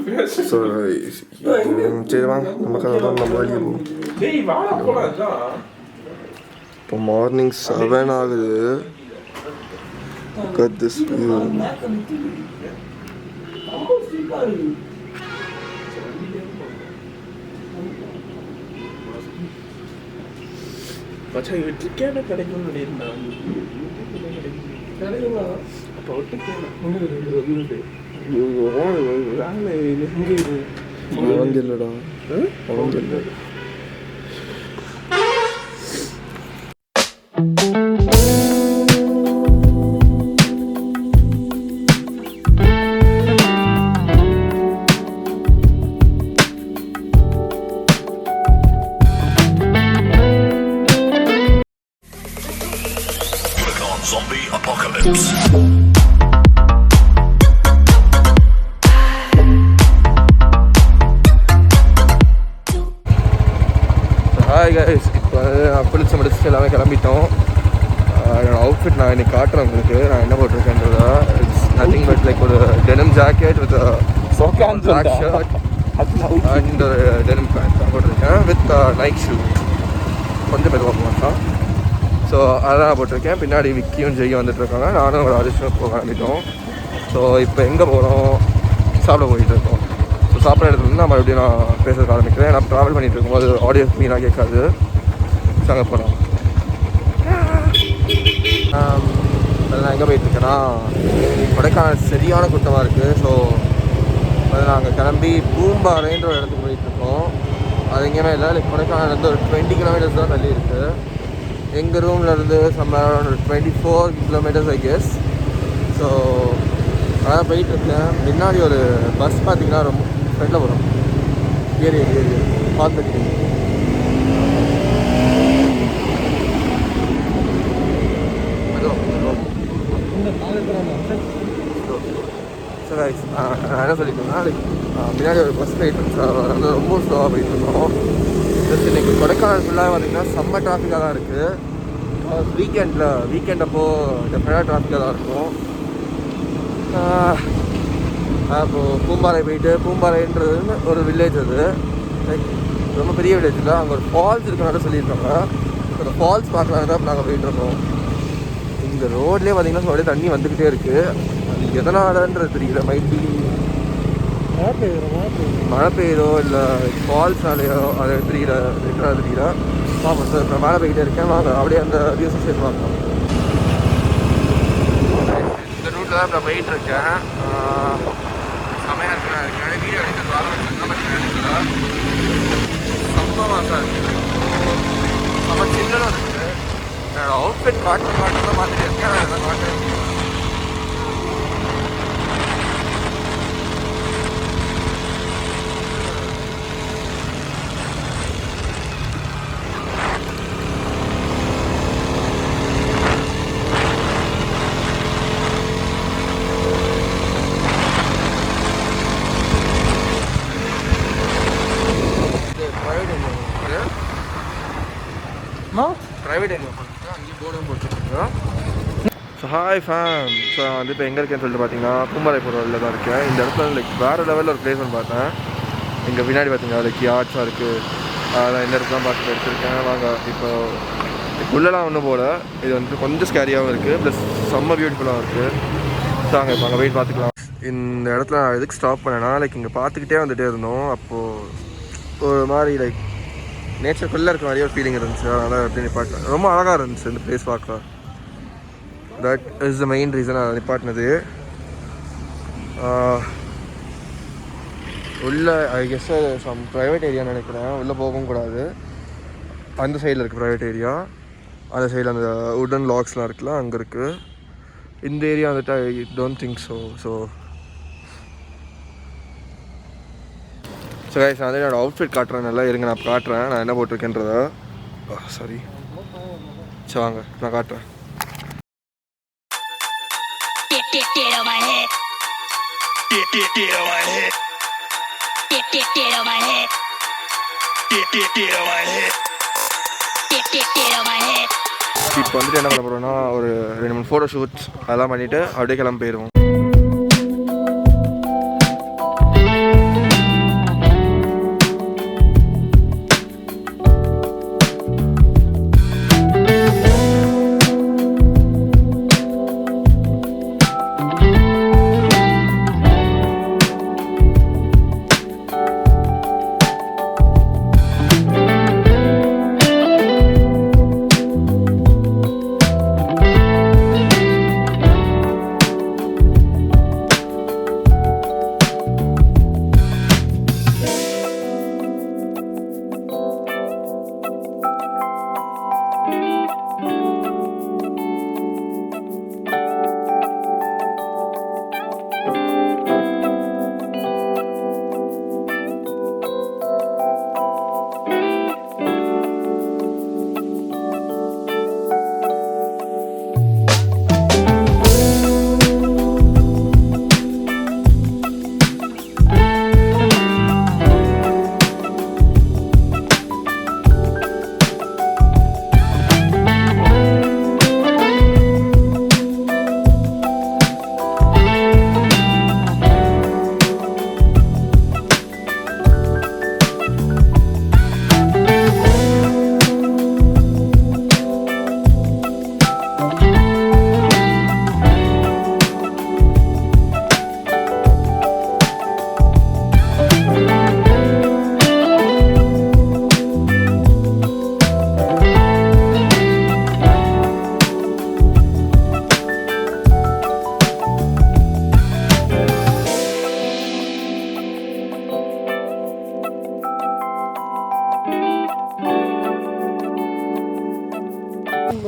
So சரி வாங்க நம்ம கதை நம்ம வெளியே போவோம். இப்போ மார்னிங் 7 ஆகுது. Look at this view. மச்சான் வெற்றிக்கான கிடைக்கும் நினைக்கிறேன். கிடைக்குமா? அப்போ ஒட்டுக்கேனா அவங்க இல்லைடா, அவங்க இல்லை. Zombie apocalypse. ஹாய் கைஸ், இப்போ நான் குளிச்சு முடிச்சுட்டு எல்லாமே கிளம்பிட்டோம். என்னோடய அவுட்ஃபிட் நான் இன்னைக்கு காட்டுறேன் உங்களுக்கு. நான் என்ன போட்டிருக்கேன்றதா, இட்ஸ் நத்திங் பட் லைக் ஒரு denim jacket with black shirt and ஒரு டெனிம் பேண்ட் தான் போட்டிருக்கேன் வித் நைட் ஷூ. கொஞ்சம் மெதுவாக போகலாம். ஸோ அதான் போட்டிருக்கேன். பின்னாடி விக்கியும் ஜெய்யும் வந்துட்டுருக்காங்க. நானும் ஒரு ஆடிஷனுக்கு போக கிளம்பிட்டோம். ஸோ இப்போ எங்கே போகிறோம்? சாப்பிட போயிட்டுருக்கோம். ஸோ சாப்பிட்ற இடத்துல வந்து நான் மறுபடியும் நான் பேச ஆரம்பிக்கிறேன். நான் ட்ராவல் பண்ணிகிட்டு இருக்கும்போது ஆடியோ மீனாக கேட்காது. ஸோ அங்கே போகலாம். நான் எங்கே போயிட்டுருக்கேன்னா, கொடைக்கானல் சரியான கூட்டமாக இருக்குது. ஸோ அது நாங்கள் கிளம்பி பூம்பாறைன்ற ஒரு இடத்துக்கு போயிட்டுருக்கோம். அது எங்கேயுமே இல்லை. லைக் கொடைக்கானல்லேருந்து ஒரு 20 கிலோமீட்டர்ஸ் தான் தள்ளி இருக்குது. எங்கள் ரூம்லேருந்து somewhere around 24 kilometres I guess. So அதான் போயிட்டுருக்கேன். முன்னாடி ஒரு பஸ் பார்த்திங்கன்னா ரொம்ப ஃப்ரெண்டில் வரும். ஏறி பார்த்துருக்கீங்க. ஸோ நான் என்ன சொல்லிட்டேன்னா, முன்னாடி ஒரு பஸ் போயிட்டு வந்து ரொம்ப ஸ்லோவாக போயிட்டுருக்கோம். ஜஸ்ட் இன்றைக்கி கொடைக்கானல் ஃபுல்லாக பார்த்திங்கன்னா செம்ம டிராஃபிக்காக தான் இருக்குது. வீக்கெண்ட் அப்போது டெஃபினட்டாக டிராஃபிக்காக தான் இருக்கும். அப்போது பூம்பாறை போயிட்டு, பூம்பாறைன்றது ஒரு வில்லேஜ், அது லைக் ரொம்ப பெரிய வில்லேஜ் இல்லை. அங்கே ஒரு ஃபால்ஸ் இருக்கிறனால சொல்லியிருக்காங்க. அந்த ஃபால்ஸ் பார்க்கலாம் தான் நாங்கள் போயிட்டுருக்கோம். இந்த ரோட்லேயே பார்த்திங்கன்னா அப்படியே தண்ணி வந்துக்கிட்டே இருக்குது. அது எதனாலன்றது தெரியல. மைட்டி மழை பெய்யுதோ இல்லை ஃபால்ஸ்னாலேயோ அது தெரியல. பார்ப்போம் சார். நான் மேலே போய்கிட்டே இருக்கேன். வாங்க அப்படியே அந்த வியூஸை சேர்த்து பார்க்கலாம். இந்த ரூட்டில் தான் நான் போயிட்டுருக்கேன். செம்மையாக இருக்கேன். வீடியோ எடுக்கிறதுக்காக ரொம்ப மாசாக இருக்குது. நம்ம சின்னதாக இருக்குது. என்னோடய அவுட்ஃபிட் காட்டு தான் பார்த்துட்டு இருக்கேன். நான் எல்லாம் காட்டுறேன். ப்ரைவேட் எங்கே போட்டுருக்கேன், அங்கேயும் போர்டும் போட்டுருக்கேன். So hi fame. ஸோ நான் வந்து இப்போ எங்கே இருக்கேன்னு சொல்லிட்டு பார்த்தீங்கன்னா, பூம்பாறை போகிற வழியில் தான் இருக்கேன். இந்த இடத்துல லைக் வேறு லெவலில் ஒரு பிளேஸ் ஒன்று பார்த்தேன். இங்கே பின்னாடி பார்த்தீங்கன்னா லைக் யார்ட்ஸாக இருக்குது. அதான் இந்த இடத்துல பார்த்து எடுத்துருக்கேன். வாங்க இப்போ உள்ளலாம் ஒன்றும் போல. இது வந்து கொஞ்சம் ஸ்கேரியாகவும் இருக்குது, ப்ளஸ் செம்ம பியூட்டிஃபுல்லாக இருக்குது. ஸோ அங்கே இப்போ அங்கே போயிட்டு பார்த்துக்கலாம். இந்த இடத்துல நான் எதுக்கு ஸ்டாப் பண்ணேன்னா, லைக் இங்கே பார்த்துக்கிட்டே வந்துகிட்டே இருந்தோம். அப்போது ஒரு மாதிரி லைக் நேச்சருக்குள்ளே இருக்க மாதிரியே ஒரு ஃபீலிங் இருந்துச்சு. அதனால் எப்படி நிப்பாட்டினேன். ரொம்ப அழகாக இருந்துச்சு இந்த பிளேஸ் பார்க்க. That is the main reason அதை நிப்பாட்டினது. உள்ளே ஐ கெஸ் சம் ப்ரைவேட் ஏரியான்னு நினைக்கிறேன். உள்ளே போகவும் கூடாது. அந்த சைடில் இருக்குது ப்ரைவேட் ஏரியா. அந்த சைடில் அந்த உடன் லாக்ஸ்லாம் இருக்குல்ல, அங்கே இருக்குது. இந்த ஏரியா வந்துட்டு I don't think so guys, நான் வந்து என்னோடய அவுட்ஃபிட் காட்டுறேன். நல்லா இருங்க, நான் காட்டுறேன் நான் என்ன போட்டிருக்கேன்றதா. சாரி, சரி வாங்க நான் காட்டுறேன். இப்போ வந்துட்டு என்ன பண்ண போகிறோன்னா, ஒரு 2-3 ஃபோட்டோ ஷூட்ஸ் அதெல்லாம் பண்ணிவிட்டு அப்படியே கிளம்பி போயிடுவோம்.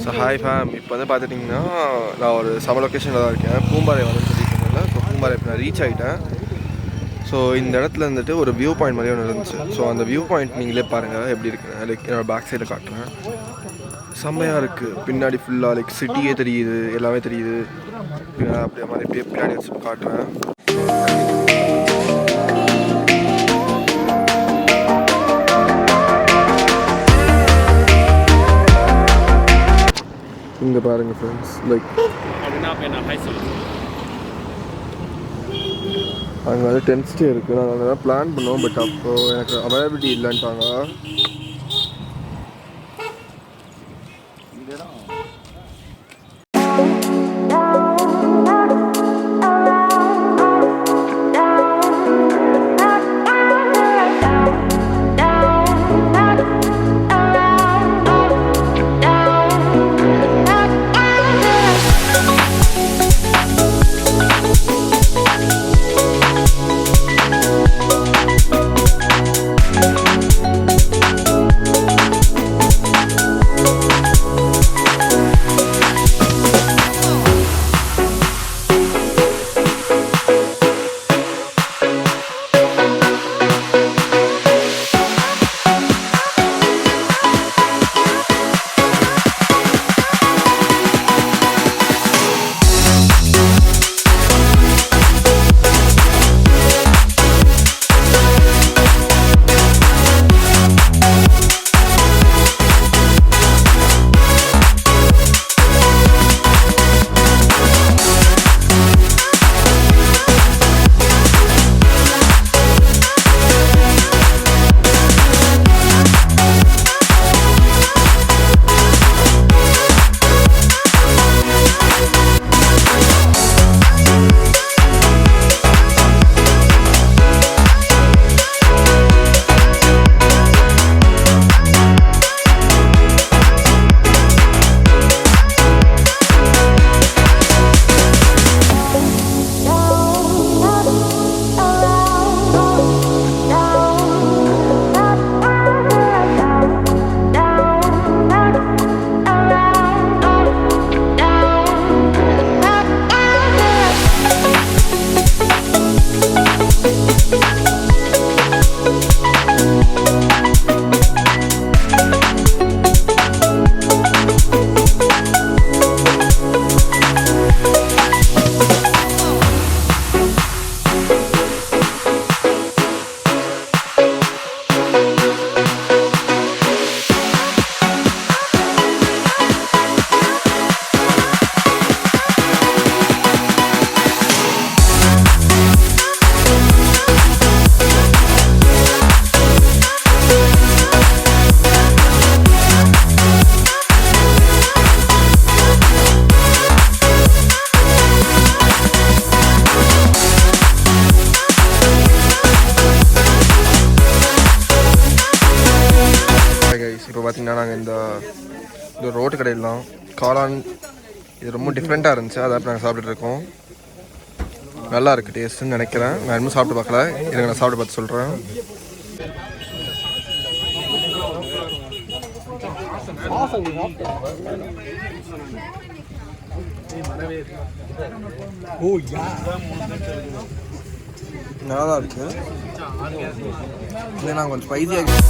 ஸோ ஹாய் ஃபேம், இப்போ வந்து பார்த்துட்டிங்கன்னா நான் ஒரு சம லொக்கேஷனில் தான் இருக்கேன். பூம்பாறை வந்து சொல்லிட்டு இருந்தேன். ஸோ பூம்பாறை இப்போ நான் ரீச் ஆகிட்டேன். ஸோ இந்த இடத்துல இருந்துட்டு ஒரு வியூ பாயிண்ட் மாதிரி ஒன்று இருந்துச்சு. ஸோ அந்த வியூ பாயிண்ட் நீங்களே பாருங்கள் எப்படி இருக்குன்னு. லைக் என்னோடய பேக் சைடில் காட்டுறேன். செம்மையாக இருக்குது. பின்னாடி ஃபுல்லாக லைக் சிட்டியே தெரியுது, எல்லாமே தெரியுது. அப்படியே மாதிரி பின்னாடி வச்சு காட்டுறேன். இங்கே பாருங்கள் ஃப்ரெண்ட்ஸ், லைக் அங்கே வந்து டென்ட் ஸ்டே இருக்குது. நாங்கள் அங்கே தான் பிளான் பண்ணோம். பட் அப்போது எனக்கு அவைலபிலிட்டி இல்லைன்ட்டாங்க. இப்போ பார்த்தீங்கன்னா நாங்கள் இந்த ரோட்டு கடையிலாம் காளான் இது ரொம்ப டிஃப்ரெண்ட்டாக இருந்துச்சு. அதை நாங்கள் சாப்பிட்டுட்டு இருக்கோம். நல்லா இருக்குது டேஸ்ட்டுன்னு நினைக்கிறேன். நான் இன்னும் சாப்பிட்டு பார்க்கல. எனக்கு நான் சாப்பிட்டு பார்த்து சொல்கிறேன். நல்லா தான் இருக்குது. இல்லை நான் கொஞ்சம் ஸ்பைஸியாக